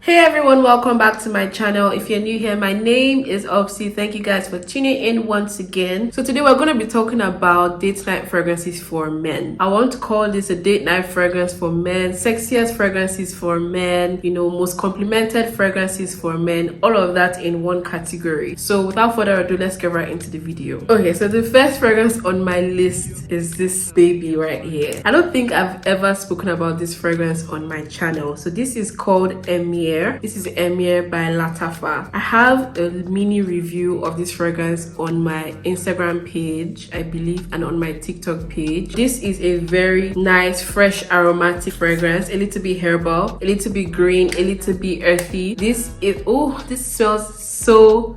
Hey everyone, welcome back to my channel. If you're new here, my name is Obsy. Thank you guys for tuning in once again. So today we're going to be talking about date night fragrances for men. I want to call this a date night fragrance for men, sexiest fragrances for men, most complimented fragrances for men, all of that in one category. So without further ado, let's get right into the video. Okay, so the first fragrance on my list is this baby right here. I don't think I've ever spoken about this fragrance on my channel. So this is called Emeer. This is Emeer by Lattafa. I have a mini review of this fragrance on my Instagram page, I believe, and on my TikTok page. This is a very nice, fresh, aromatic fragrance. A little bit herbal, a little bit green, a little bit earthy. This smells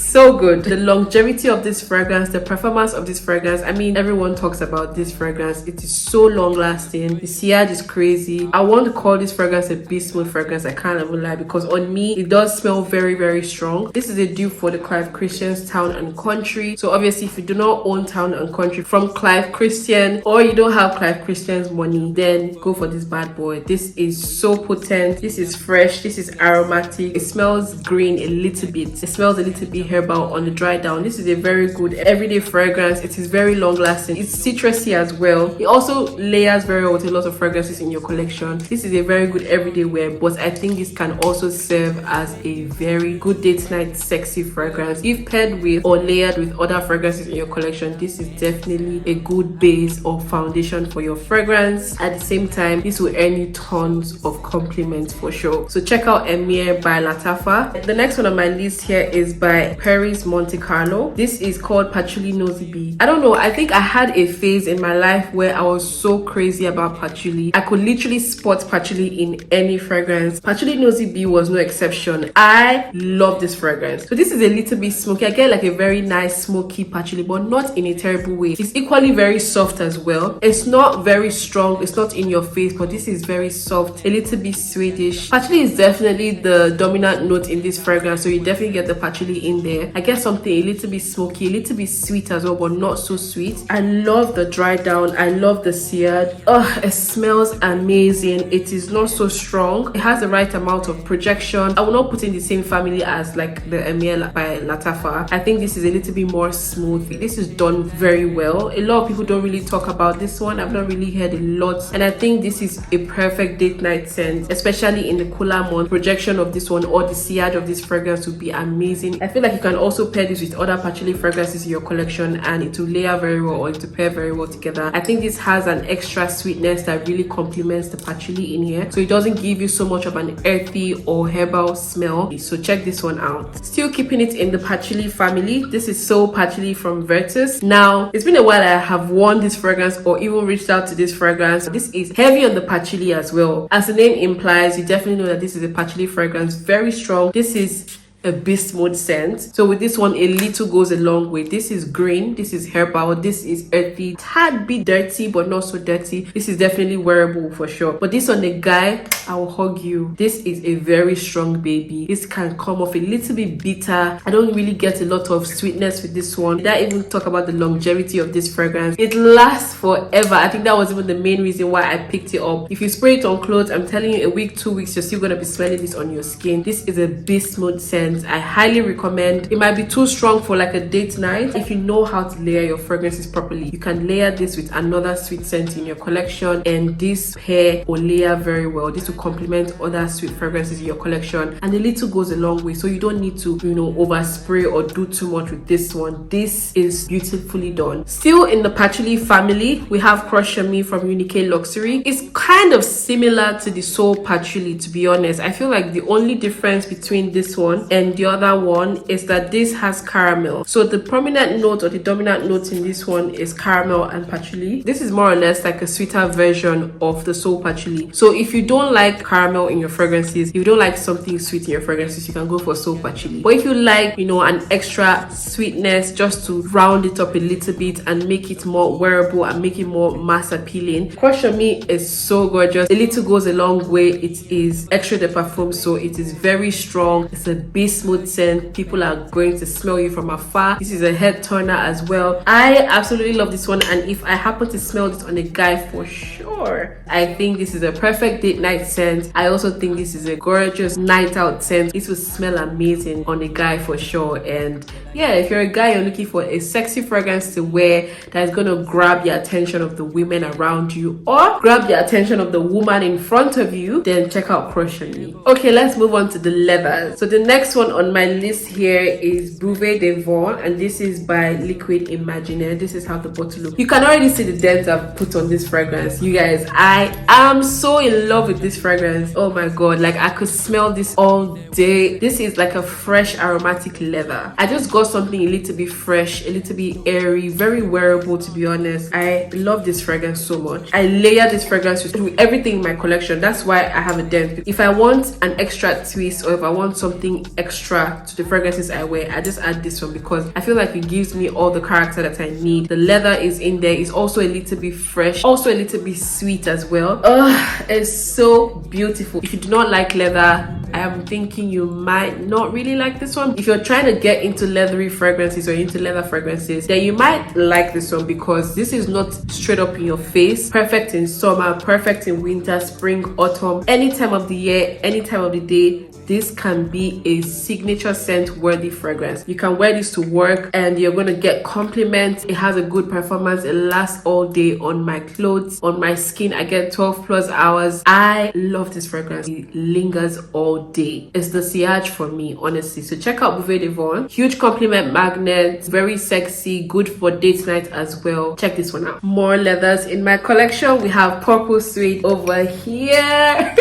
so good. The longevity of this fragrance, the performance of this fragrance, I mean, everyone talks about this fragrance. It is so long lasting. The sillage is crazy. I want to call this fragrance a beast mode fragrance, I can't even lie, because on me it does smell very strong. This is a dupe for the Clive Christian's Town and Country. So obviously if you do not own Town and Country from Clive Christian, or you don't have Clive Christian's money, then go for this bad boy. This is so potent. This is fresh. This is aromatic. It smells green a little bit. It smells a little bit herbal on the dry down. This is a very good everyday fragrance. It is very long lasting. It's citrusy as well. It also layers very well with a lot of fragrances in your collection. This is a very good everyday wear, but I think this can also serve as a very good date night sexy fragrance. If paired with or layered with other fragrances in your collection, this is definitely a good base or foundation for your fragrance. At the same time, this will earn you tons of compliments for sure. So check out Emeer by Lattafa. The next one on my list here is by Paris Monte Carlo. This is called Patchouli Nosy Bee. I don't know, I think I had a phase in my life where I was so crazy about patchouli. I could literally spot patchouli in any fragrance. Patchouli Nosy Bee was no exception. I love this fragrance. So this is a little bit smoky. I get like a very nice smoky patchouli, but not in a terrible way. It's equally very soft as well. It's not very strong. It's not in your face, but this is very soft, a little bit Swedish. Patchouli is definitely the dominant note in this fragrance, so you definitely get the patchouli in there. I get something a little bit smoky, a little bit sweet as well, but not so sweet. I love the dry down. I love the seared. Oh, it smells amazing. It is not so strong. It has the right amount of projection. I will not put in the same family as like the Emeer by Lattafa. I think this is a little bit more smooth. This is done very well. A lot of people don't really talk about this one. I've not really heard a lot, and I think this is a perfect date night scent, especially in the cooler month. Projection of this one or the sillage of this fragrance would be amazing. I feel like you can also pair this with other patchouli fragrances in your collection and it will layer very well, or it will pair very well together. I think this has an extra sweetness that really complements the patchouli in here, so it doesn't give you so much of an earthy or herbal smell. So check this one out. Still keeping it in the patchouli family, this is So Patchouli from Vertus. Now it's been a while I have worn this fragrance or even reached out to this fragrance. This is heavy on the patchouli as well. As the name implies, you definitely know that this is a patchouli fragrance, very strong. This is a beast mode scent. So with this one, a little goes a long way. This is green, this is herbal, this is earthy, tad bit dirty but not so dirty. This is definitely wearable for sure. But this on the guy, I will hug you. This is a very strong baby. This can come off a little bit bitter. I don't really get a lot of sweetness with this one. Did I even talk about the longevity of this fragrance? It lasts forever. I think that was even the main reason why I picked it up. If you spray it on clothes, I'm telling you, a week, 2 weeks, you're still gonna be smelling this on your skin. This is a beast mode scent. I highly recommend. It might be too strong for like a date night. If you know how to layer your fragrances properly, you can layer this with another sweet scent in your collection, and this pair will layer very well. This will complement other sweet fragrances in your collection, and a little goes a long way, so you don't need to overspray or do too much with this one. This is beautifully done. Still in the patchouli family, we have Crush on Me from Unique Luxury. It's kind of similar to the Soul Patchouli, to be honest. I feel like the only difference between this one and the other one is that this has caramel. So the prominent note or the dominant note in this one is caramel and patchouli. This is more or less like a sweeter version of the Soul Patchouli. So if you don't like caramel in your fragrances, if you don't like something sweet in your fragrances, you can go for Soul Patchouli. But if you like, an extra sweetness just to round it up a little bit and make it more wearable and make it more mass appealing, Crush on Me is so gorgeous. A little goes a long way. It is extra de parfum, so it is very strong. It's a beast bismuth scent. People are going to smell you from afar. This is a head turner as well. I absolutely love this one, and if I happen to smell this on a guy, for sure I think this is a perfect date night scent. I also think this is a gorgeous night out scent. This will smell amazing on a guy for sure. And yeah, if you're a guy, you're looking for a sexy fragrance to wear that is going to grab the attention of the women around you or grab the attention of the woman in front of you, then check out Crush on Me. Okay, let's move on to the leathers. So the next one on my list here is Bouvet De Nuit, and this is by Liquid Imaginaires. This is how the bottle looks. You can already see the dents I've put on this fragrance. You guys, I am so in love with this fragrance. Oh my god, like I could smell this all day. This is like a fresh aromatic leather. I just got something a little bit fresh, a little bit airy, very wearable, to be honest. I love this fragrance so much. I layer this fragrance with everything in my collection. That's why I have a dent. If I want an extra twist, or if I want something extra to the fragrances I wear, I just add this one because I feel like it gives me all the character that I need. The leather is in there. It's also a little bit fresh, also a little bit sweet as well. It's so beautiful. If you do not like leather, I am thinking you might not really like this one. If you're trying to get into leathery fragrances or into leather fragrances, then you might like this one because this is not straight up in your face. Perfect in summer, perfect in winter, spring, autumn, any time of the year, any time of the day. This can be a signature scent worthy fragrance. You can wear this to work and you're going to get compliments. It has a good performance. It lasts all day on my clothes, on my skin. I get 12 plus hours. I love this fragrance. It lingers all day. It's the sillage for me, honestly. So check out Bouvet De Nuit. Huge compliment magnet. Very sexy. Good for date night as well. Check this one out. More leathers in my collection. We have Purple Suede over here.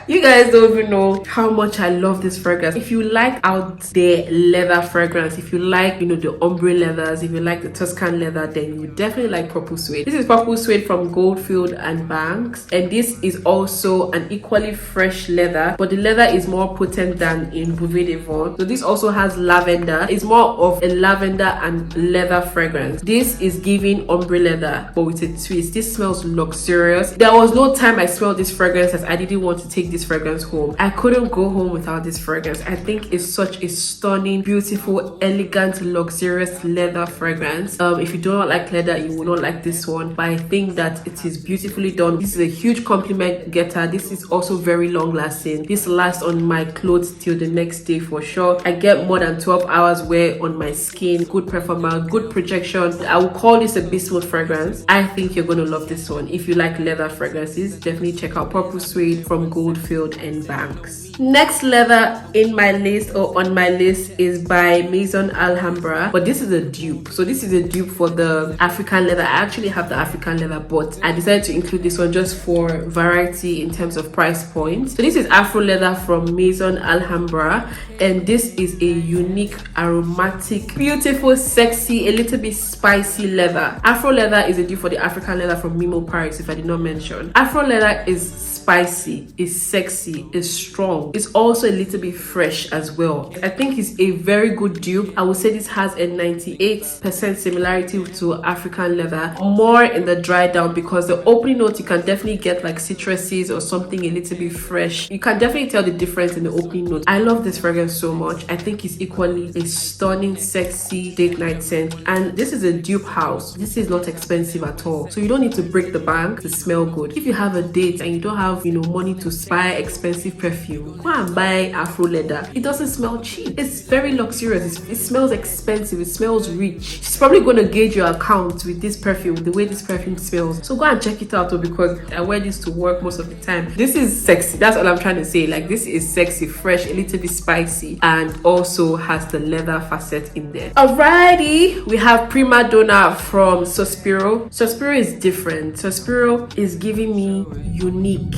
You guys don't even know how much I love this fragrance. If you like out there leather fragrance, if you like, the ombre leathers, if you like the Tuscan leather, then you would definitely like Purple Suede. This is Purple Suede from Goldfield and Banks, and this is also an equally fresh leather, but the leather is more potent than in Bouvet De Nuit. So this also has lavender. It's more of a lavender and leather fragrance. This is giving ombre leather, but with a twist. This smells luxurious. There was no time I smelled this fragrance as I didn't want to take this fragrance home. I couldn't go home without this fragrance. I think it's such a stunning, beautiful, elegant, luxurious leather fragrance. If you do not like leather, you will not like this one, but I think that it is beautifully done. This is a huge compliment getter. This is also very long lasting. This lasts on my clothes till the next day for sure. I get more than 12 hours wear on my skin. Good performance, good projection. I will call this a bismuth fragrance. I think you're going to love this one. If you like leather fragrances, definitely check out Purple Suede from Goldfield and Banks. Next leather in my list, or on my list, is by Maison Alhambra, but this is a dupe. So this is a dupe for the African leather. I actually have the African leather, but I decided to include this one just for variety in terms of price point. So this is Afro leather from Maison Alhambra, and this is a unique, aromatic, beautiful, sexy, a little bit spicy leather. Afro leather is a dupe for the African leather from Mimo Paris, if I did not mention. Afro leather is spicy, is sexy, is strong. It's also a little bit fresh as well. I think it's a very good dupe. I would say this has a 98% similarity to African leather, more in the dry down, because the opening note you can definitely get like citruses or something a little bit fresh. You can definitely tell the difference in the opening note. I love this fragrance so much. I think it's equally a stunning, sexy date night scent, and this is a dupe house. This is not expensive at all, so you don't need to break the bank to smell good. If you have a date and you don't have money to buy expensive perfume, go and buy Afro leather. It doesn't smell cheap. It's very luxurious. It smells expensive. It smells rich. She's probably going to gauge your account with this perfume, the way this perfume smells. So go and check it out, because I wear this to work most of the time. This is sexy. That's all I'm trying to say. Like, this is sexy, fresh, a little bit spicy, and also has the leather facet in there. Alrighty, we have Prima Donut from Sospiro. Sospiro is different. Sospiro is giving me unique,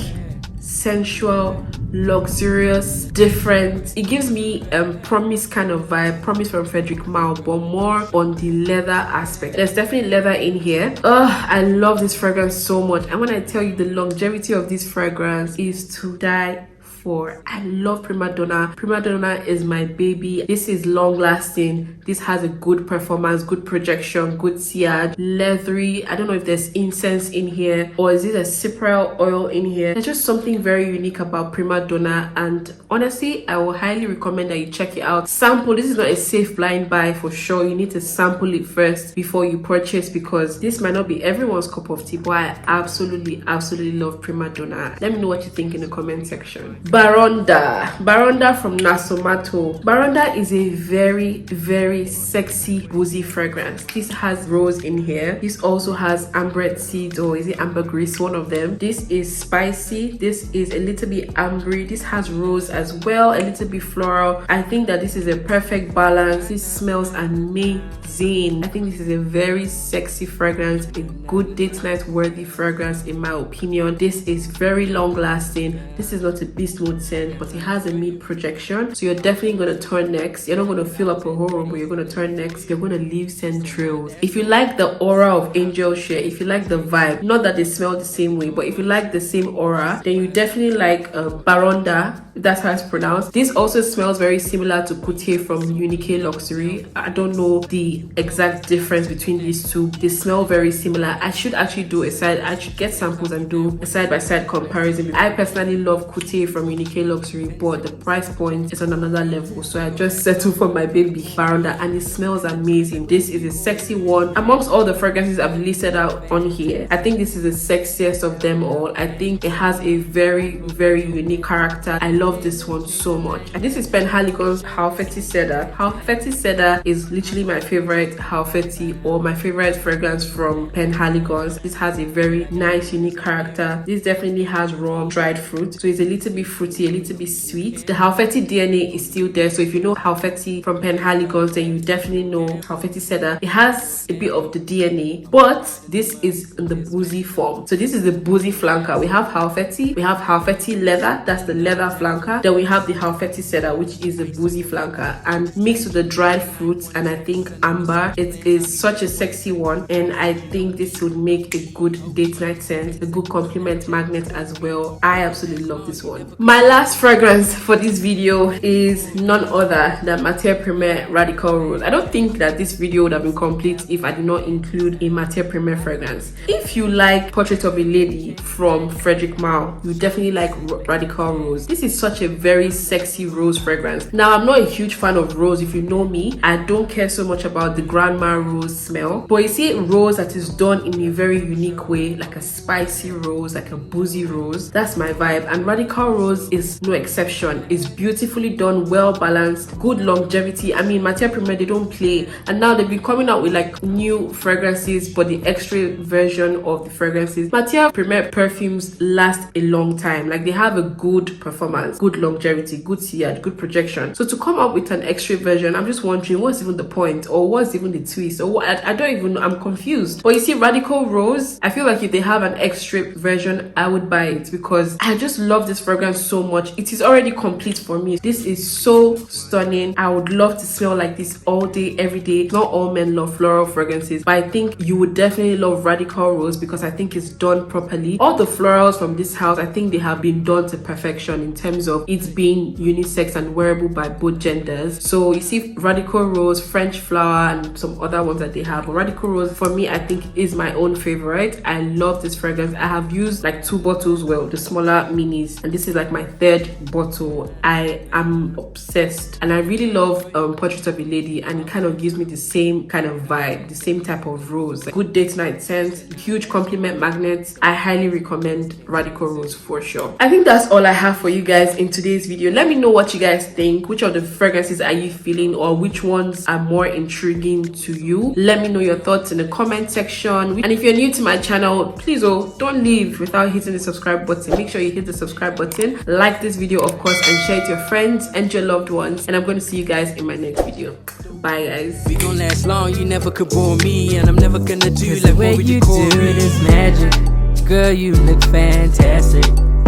sensual, luxurious, different. It gives me promise kind of vibe, promise from Frederic Malle, but more on the leather aspect. There's definitely leather in here. I love this fragrance so much, and when I tell you the longevity of this fragrance is to die for. I love Prima Donut. Prima Donut is my baby. This is long lasting. This has a good performance, good projection, good sillage, leathery. I don't know if there's incense in here or is it a cypriol oil in here. There's just something very unique about Prima Donut, and Honestly, I will highly recommend that you check it out. Sample. This is not a safe blind buy for sure. You need to sample it first before you purchase, because this might not be everyone's cup of tea, but I absolutely love Prima Donut. Let me know what you think in the comment section. Baraonda from Nassamoto. Baraonda is a very sexy boozy fragrance. This has rose in here. This also has amberette seeds, or is it ambergris, one of them. This is spicy. This is a little bit ambery. This has rose as well, a little bit floral. I think that this is a perfect balance. This smells amazing. I think this is a very sexy fragrance, a good date night worthy fragrance in my opinion. This is very long lasting. This is not a beast mode scent, but it has a mid projection, so you're definitely going to turn next. You're not going to fill up a whole room, but you're going to turn next. You're going to leave scent trails. If you like the aura of angel share, if you like the vibe, not that they smell the same way, but if you like the same aura, then you definitely like Baraonda, if that's how it's pronounced. This also smells very similar to Coutier from Unique Luxury. I don't know the exact difference between these two. They smell very similar. I should actually do a side, I should get samples and do a side-by-side comparison. I personally love Coutier from Unique Luxury, but the price point is on another level, so I just settled for my baby Baraonda, and it smells amazing. This is a sexy one amongst all the fragrances I've listed out on here. I think this is the sexiest of them all. I think it has a very unique character. I love this one so much. And this is Penhaligons Halfeti Cedar. Halfeti Cedar is literally my favorite Halfeti, or my favorite fragrance from Penhaligons. This has a very nice unique character. This definitely has raw dried fruit, so it's a little bit fruity, a little bit sweet. The Halfeti DNA is still there, so if you know Halfeti from Penhaligons, then you definitely know Halfeti Cedar. It has a bit of the DNA, but this is in the boozy form. So this is the boozy flanker. We have Halfeti, we have Halfeti leather, that's the leather flanker. Then we have the Halfeti Cedar, which is the boozy flanker, and mixed with the dried fruits and I think amber. It is such a sexy one, and I think this would make a good date night scent, a good compliment magnet as well. I absolutely love this one. My last fragrance for this video is none other than Matiere Prima Radical Rose. I don't think that this video would have been complete if I did not include a Matiere Prima fragrance. If you like Portrait of a Lady from Frederic Malle, you definitely like Radical Rose. This is such a very sexy rose fragrance. Now, I'm not a huge fan of rose. If you know me, I don't care so much about the grandma rose smell, but you see rose that is done in a very unique way, like a spicy rose, like a boozy rose. That's my vibe, and Radical Rose is no exception. It's beautifully done, well balanced, good longevity. I mean, Matiere Prima, they don't play, and now they've been coming out with like new fragrances, but the extra version of the fragrances. Matiere Prima perfumes last a long time. Like, they have a good performance, good longevity, good sillage, good projection. So to come up with an extra version, I'm just wondering what's even the point, or what's even the twist, or what? I don't even know. I'm confused. But you see, Radical Rose, I feel like if they have an extra version, I would buy it, because I just love this fragrance so much. It is already complete for me. This is so stunning. I would love to smell like this all day, every day. Not all men love floral fragrances, but I think you would definitely love Radical Rose, because I think it's done properly. All the florals from this house, I think they have been done to perfection in terms of it being unisex and wearable by both genders. So you see Radical Rose, French Flower, and some other ones that they have. But Radical Rose, for me, I think is my own favorite. I love this fragrance. I have used like 2 bottles, well, the smaller minis, and this is like my 3rd bottle. I am obsessed, and I really love Portrait of a Lady, and it kind of gives me the same kind of vibe, the same type of rose. Like, good date night scent, huge compliment magnet. I highly recommend Radical Rose for sure. I think that's all I have for you guys in today's video. Let me know what you guys think. Which of the fragrances are you feeling, or which ones are more intriguing to you? Let me know your thoughts in the comment section. And if you're new to my channel, please don't leave without hitting the subscribe button. Make sure you hit the subscribe button, like this video of course, and share it to your friends and your loved ones. And I'm going to see you guys in my next video. Bye guys. We gon' last long, you never could bore me, and I'm never gonna do like the way you do it is magic. Girl, you look fantastic.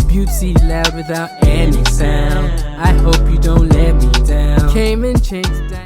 Beauty loud without any sound. I hope you don't let me down. Came and changed the